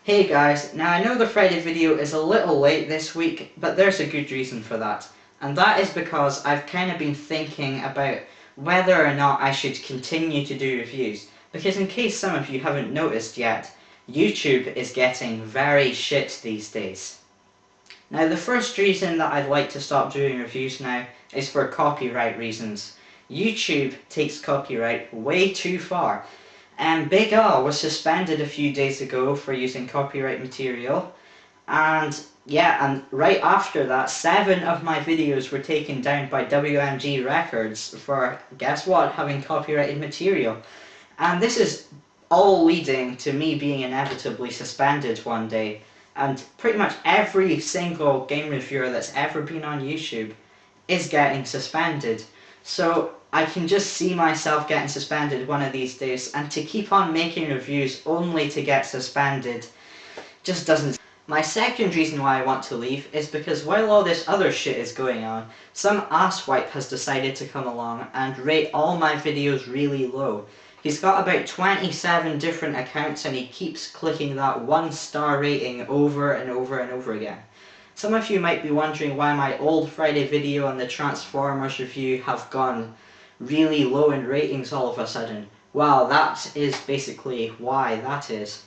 Hey guys, now I know the Friday video is a little late this week, but there's a good reason for that. And that is because I've kind of been thinking about whether or not I should continue to do reviews. Because in case some of you haven't noticed yet, YouTube is getting very shit these days. Now the first reason that I'd like to stop doing reviews now is for copyright reasons. YouTube takes copyright way too far. And Big Al was suspended a few days ago for using copyright material, and yeah, and right after that 7 of my videos were taken down by WMG Records for, guess what, having copyrighted material. And this is all leading to me being inevitably suspended one day, and pretty much every single game reviewer that's ever been on YouTube is getting suspended. So I can just see myself getting suspended one of these days, and to keep on making reviews only to get suspended just doesn't. My second reason why I want to leave is because while all this other shit is going on, some asswipe has decided to come along and rate all my videos really low. He's got about 27 different accounts and he keeps clicking that 1-star rating over and over and over again. Some of you might be wondering why my old Friday video and the Transformers review have gone really low in ratings all of a sudden. Well, that is basically why that is.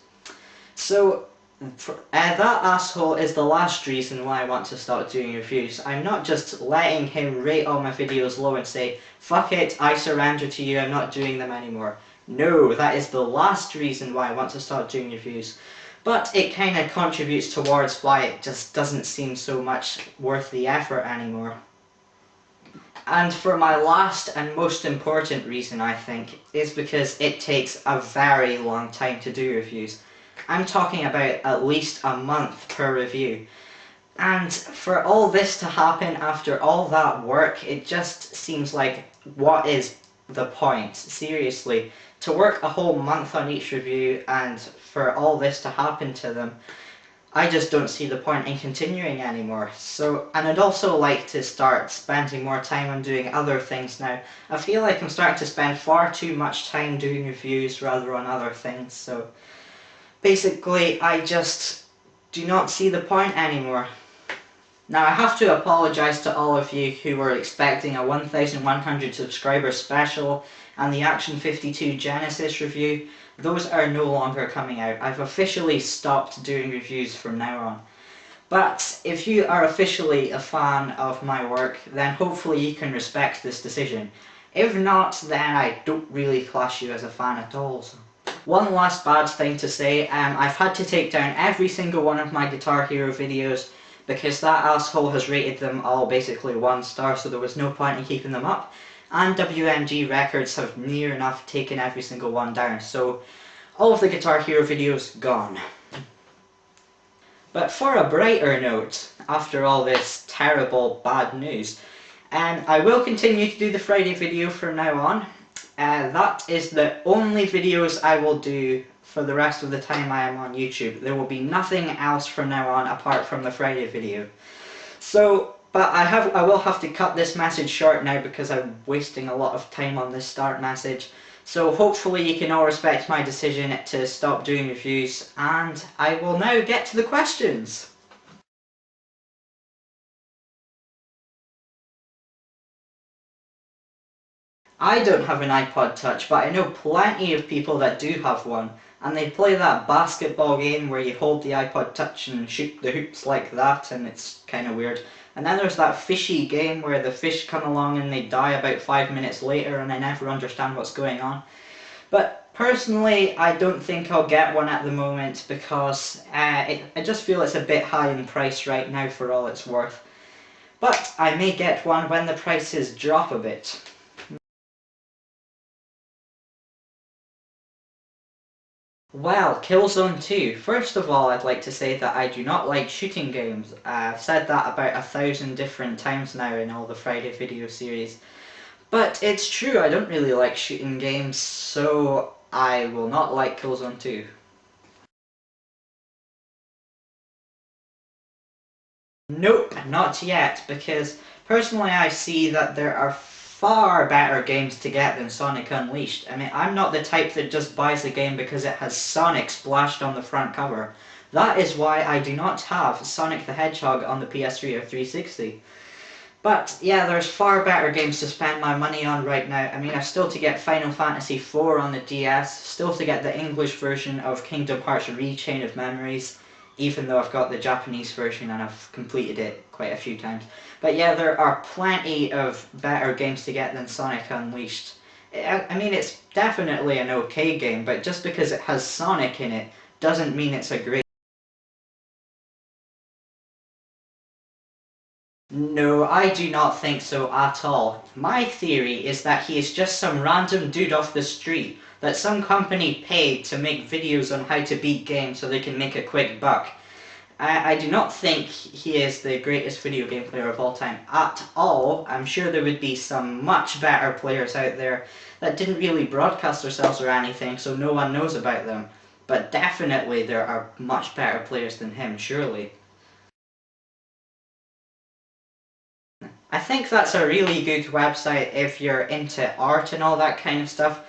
So, that asshole is the last reason why I want to start doing reviews. I'm not just letting him rate all my videos low and say, fuck it, I surrender to you, I'm not doing them anymore. No, that is the last reason why I want to start doing reviews. But it kind of contributes towards why it just doesn't seem so much worth the effort anymore. And for my last and most important reason, I think, is because it takes a very long time to do reviews. I'm talking about at least a month per review. And for all this to happen after all that work, it just seems like, what is the point? Seriously, to work a whole month on each review and for all this to happen to them, I just don't see the point in continuing anymore. So, and I'd also like to start spending more time on doing other things now. I feel like I'm starting to spend far too much time doing reviews rather on other things, so basically I just do not see the point anymore. Now I have to apologise to all of you who were expecting a 1100 subscriber special and the Action 52 Genesis review. Those are no longer coming out. I've officially stopped doing reviews from now on. But if you are officially a fan of my work, then hopefully you can respect this decision. If not, then I don't really class you as a fan at all. So. One last bad thing to say, I've had to take down every single one of my Guitar Hero videos because that asshole has rated them all basically 1 star, so there was no point in keeping them up. And WMG Records have near enough taken every single one down, so all of the Guitar Hero videos gone. But for a brighter note, after all this terrible bad news, I will continue to do the Friday video from now on. That is the only videos I will do for the rest of the time I am on YouTube. There will be nothing else from now on apart from the Friday video. So, but I will have to cut this message short now because I'm wasting a lot of time on this start message. So hopefully you can all respect my decision to stop doing reviews, and I will now get to the questions. I don't have an iPod Touch, but I know plenty of people that do have one, and they play that basketball game where you hold the iPod Touch and shoot the hoops like that, and it's kind of weird. And then there's that fishy game where the fish come along and they die about 5 minutes later and I never understand what's going on. But personally, I don't think I'll get one at the moment because I just feel it's a bit high in price right now for all it's worth. But I may get one when the prices drop a bit. Well, Killzone 2. First of all, I'd like to say that I do not like shooting games. I've said that about 1,000 different times now in all the Friday video series. But it's true, I don't really like shooting games, so I will not like Killzone 2. Nope, not yet, because personally I see that there are far better games to get than Sonic Unleashed. I mean, I'm not the type that just buys the game because it has Sonic splashed on the front cover. That is why I do not have Sonic the Hedgehog on the PS3 or 360. But yeah, there's far better games to spend my money on right now. I mean, I've still to get Final Fantasy IV on the DS, still to get the English version of Kingdom Hearts Re-Chain of Memories, even though I've got the Japanese version and I've completed it quite a few times. But yeah, there are plenty of better games to get than Sonic Unleashed. I mean, it's definitely an okay game, but just because it has Sonic in it doesn't mean it's a great. No, I do not think so at all. My theory is that he is just some random dude off the street that some company paid to make videos on how to beat games so they can make a quick buck. I do not think he is the greatest video game player of all time at all. I'm sure there would be some much better players out there that didn't really broadcast themselves or anything, so no one knows about them. But definitely there are much better players than him, surely. I think that's a really good website if you're into art and all that kind of stuff.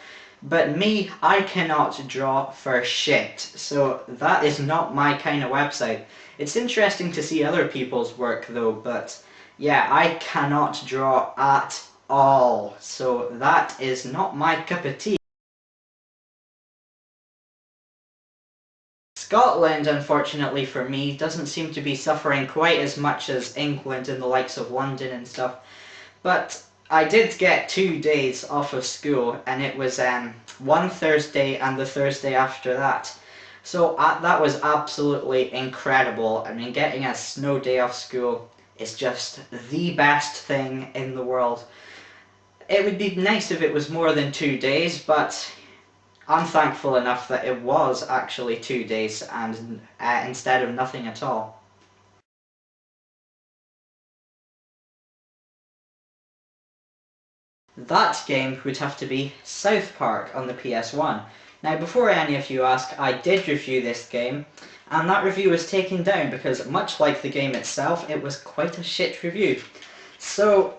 But me, I cannot draw for shit, so that is not my kind of website. It's interesting to see other people's work though, but yeah, I cannot draw at all, so that is not my cup of tea. Scotland, unfortunately for me, doesn't seem to be suffering quite as much as England and the likes of London and stuff. But I did get 2 days off of school, and it was one Thursday and the Thursday after that. So that was absolutely incredible. I mean, getting a snow day off school is just the best thing in the world. It would be nice if it was more than 2 days, but I'm thankful enough that it was actually 2 days and instead of nothing at all. That game would have to be South Park on the PS1. Now, before any of you ask, I did review this game, and that review was taken down because, much like the game itself, it was quite a shit review. So,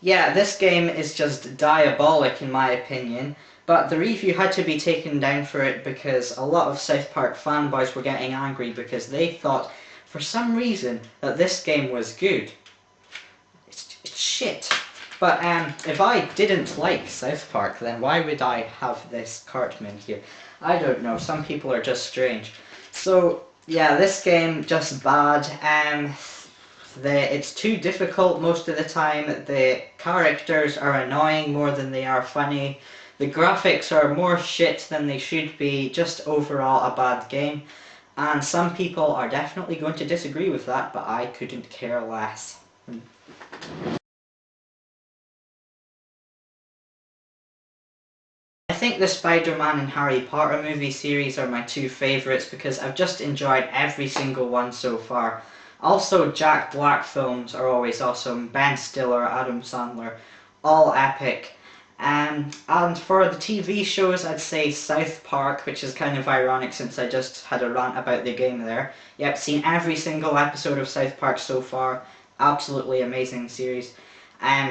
yeah, this game is just diabolic in my opinion, but the review had to be taken down for it because a lot of South Park fanboys were getting angry because they thought, for some reason, that this game was good. It's shit. But if I didn't like South Park, then why would I have this Cartman here? I don't know, some people are just strange. So, yeah, this game, just bad. It's too difficult most of the time. The characters are annoying more than they are funny. The graphics are more shit than they should be. Just overall a bad game. And some people are definitely going to disagree with that, but I couldn't care less. I think the Spider-Man and Harry Potter movie series are my two favourites because I've just enjoyed every single one so far. Also, Jack Black films are always awesome. Ben Stiller, Adam Sandler, all epic. And for the TV shows, I'd say South Park, which is kind of ironic since I just had a rant about the game there. Yep, seen every single episode of South Park so far. Absolutely amazing series.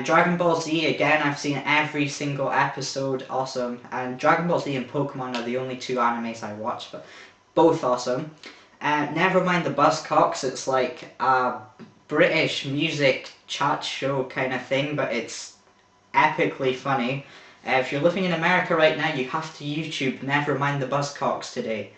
Dragon Ball Z, again, I've seen every single episode, awesome. And Dragon Ball Z and Pokemon are the only two animes I watch, but both awesome. Never mind the Buzzcocks, it's like a British music chat show kind of thing, but it's epically funny. If you're living in America right now, you have to YouTube Never Mind the Buzzcocks today.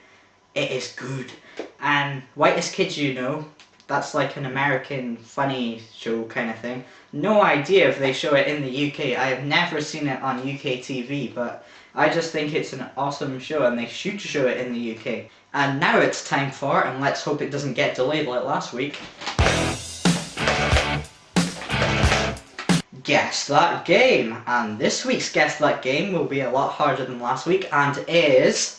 It is good. And Whitest Kids You Know, that's like an American funny show kind of thing. No idea if they show it in the UK. I have never seen it on UK TV, but I just think it's an awesome show and they should show it in the UK. And now it's time for, and let's hope it doesn't get delayed like last week, Guess That Game. And this week's Guess That Game will be a lot harder than last week and is...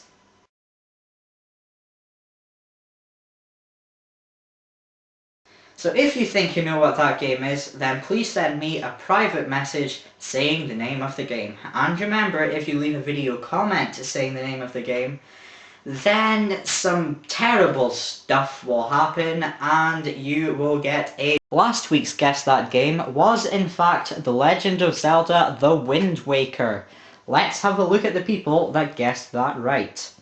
So if you think you know what that game is, then please send me a private message saying the name of the game. And remember, if you leave a video comment saying the name of the game, then some terrible stuff will happen and you will get a Last week's Guess That Game was in fact The Legend of Zelda The Wind Waker. Let's have a look at the people that guessed that right.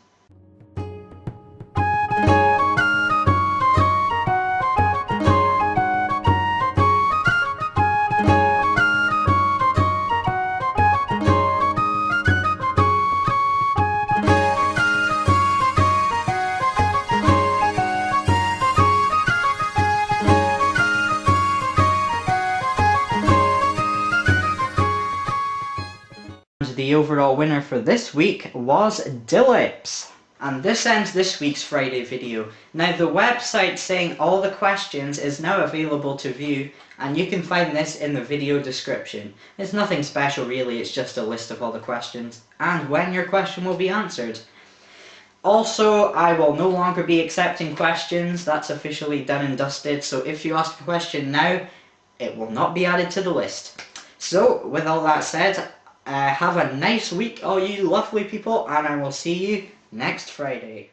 The overall winner for this week was Dillips. And this ends this week's Friday video. Now the website saying all the questions is now available to view, and you can find this in the video description. It's nothing special really, it's just a list of all the questions and when your question will be answered. Also, I will no longer be accepting questions, that's officially done and dusted, so if you ask a question now, it will not be added to the list. So, with all that said, have a nice week, all you lovely people, and I will see you next Friday.